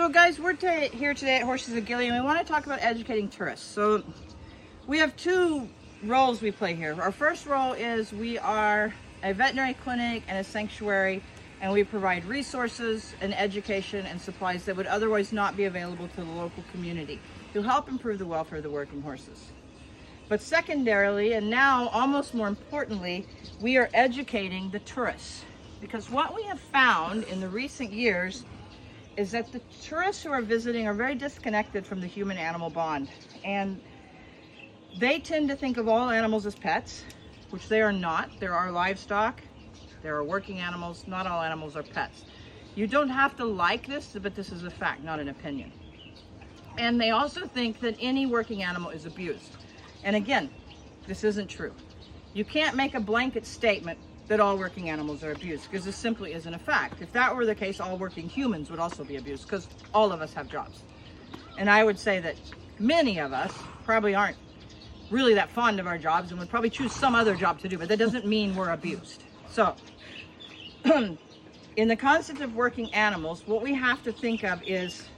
So guys, we're here today at Horses of Gili, and we want to talk about educating tourists. So we have two roles we play here. Our first role is we are a veterinary clinic and a sanctuary, and we provide resources and education and supplies that would otherwise not be available to the local community to help improve the welfare of the working horses. But secondarily, and now almost more importantly, we are educating the tourists. Because what we have found in the recent years is that the tourists who are visiting are very disconnected from the human-animal bond. And they tend to think of all animals as pets, which they are not. There are livestock, there are working animals, not all animals are pets. You don't have to like this, but this is a fact, not an opinion. And they also think that any working animal is abused. And again, this isn't true. You can't make a blanket statement that all working animals are abused, because this simply isn't a fact. If that were the case, all working humans would also be abused, because all of us have jobs. And I would say that many of us probably aren't really that fond of our jobs and would probably choose some other job to do, but that doesn't mean we're abused. So, in the concept of working animals, what we have to think of is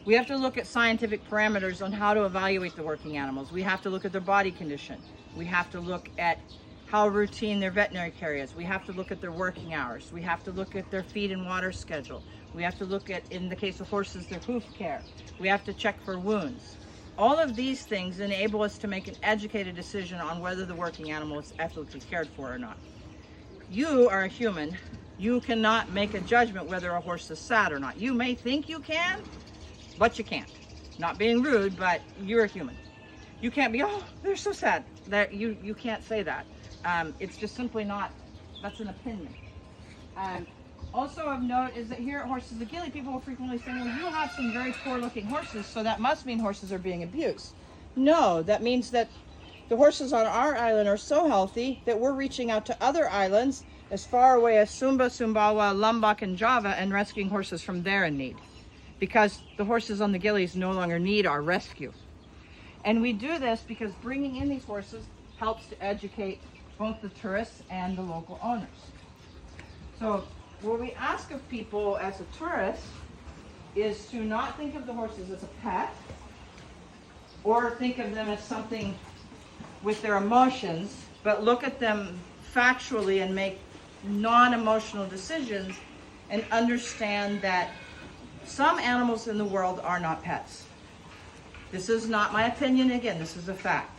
we have to look at scientific parameters on how to evaluate the working animals. We have to look at their body condition. We have to look at how routine their veterinary care is. We have to look at their working hours. We have to look at their feed and water schedule. We have to look at, in the case of horses, their hoof care. We have to check for wounds. All of these things enable us to make an educated decision on whether the working animal is ethically cared for or not. You are a human. You cannot make a judgment whether a horse is sad or not. You may think you can, but you can't. Not being rude, but you're a human. You can't be, oh, they're so sad. That you can't say that. It's just simply not, that's an opinion. Also of note is that here at Horses of Gili, people will frequently say, well, you have some very poor looking horses, so that must mean horses are being abused. No, that means that the horses on our island are so healthy that we're reaching out to other islands as far away as Sumba, Sumbawa, Lombok, and Java and rescuing horses from there in need. Because the horses on the Gilis no longer need our rescue. And we do this because bringing in these horses helps to educate both the tourists and the local owners. So what we ask of people as a tourist is to not think of the horses as a pet or think of them as something with their emotions, but look at them factually and make non-emotional decisions and understand that some animals in the world are not pets. This is not my opinion, again, this is a fact.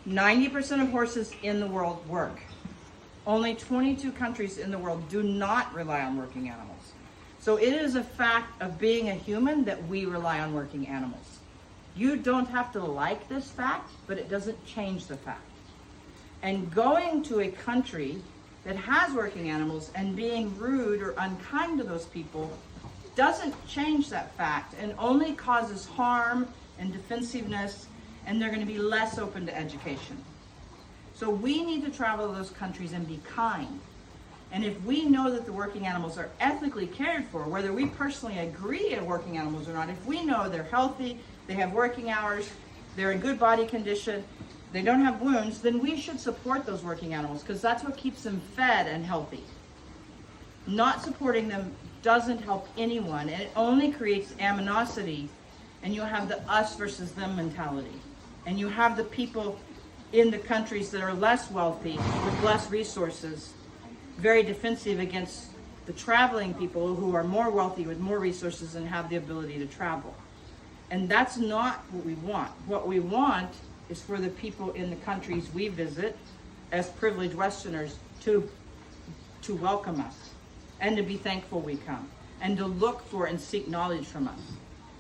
90% of horses in the world work. Only 22 countries in the world do not rely on working animals. So it is a fact of being a human that we rely on working animals. You don't have to like this fact, but it doesn't change the fact. And going to a country that has working animals and being rude or unkind to those people doesn't change that fact and only causes harm and defensiveness, and they're going to be less open to education. So we need to travel to those countries and be kind. And if we know that the working animals are ethically cared for, whether we personally agree on working animals or not, if we know they're healthy, they have working hours, they're in good body condition, they don't have wounds, then we should support those working animals, because that's what keeps them fed and healthy. Not supporting them doesn't help anyone, and it only creates animosity, and you have the us versus them mentality. And you have the people in the countries that are less wealthy, with less resources, very defensive against the traveling people who are more wealthy with more resources and have the ability to travel. And that's not what we want. What we want is for the people in the countries we visit as privileged Westerners to welcome us and to be thankful we come and to look for and seek knowledge from us.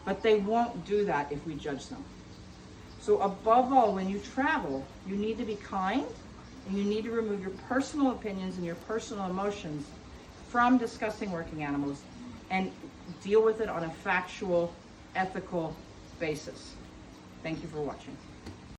But they won't do that if we judge them. So above all, when you travel, you need to be kind, and you need to remove your personal opinions and your personal emotions from discussing working animals and deal with it on a factual, ethical basis. Thank you for watching.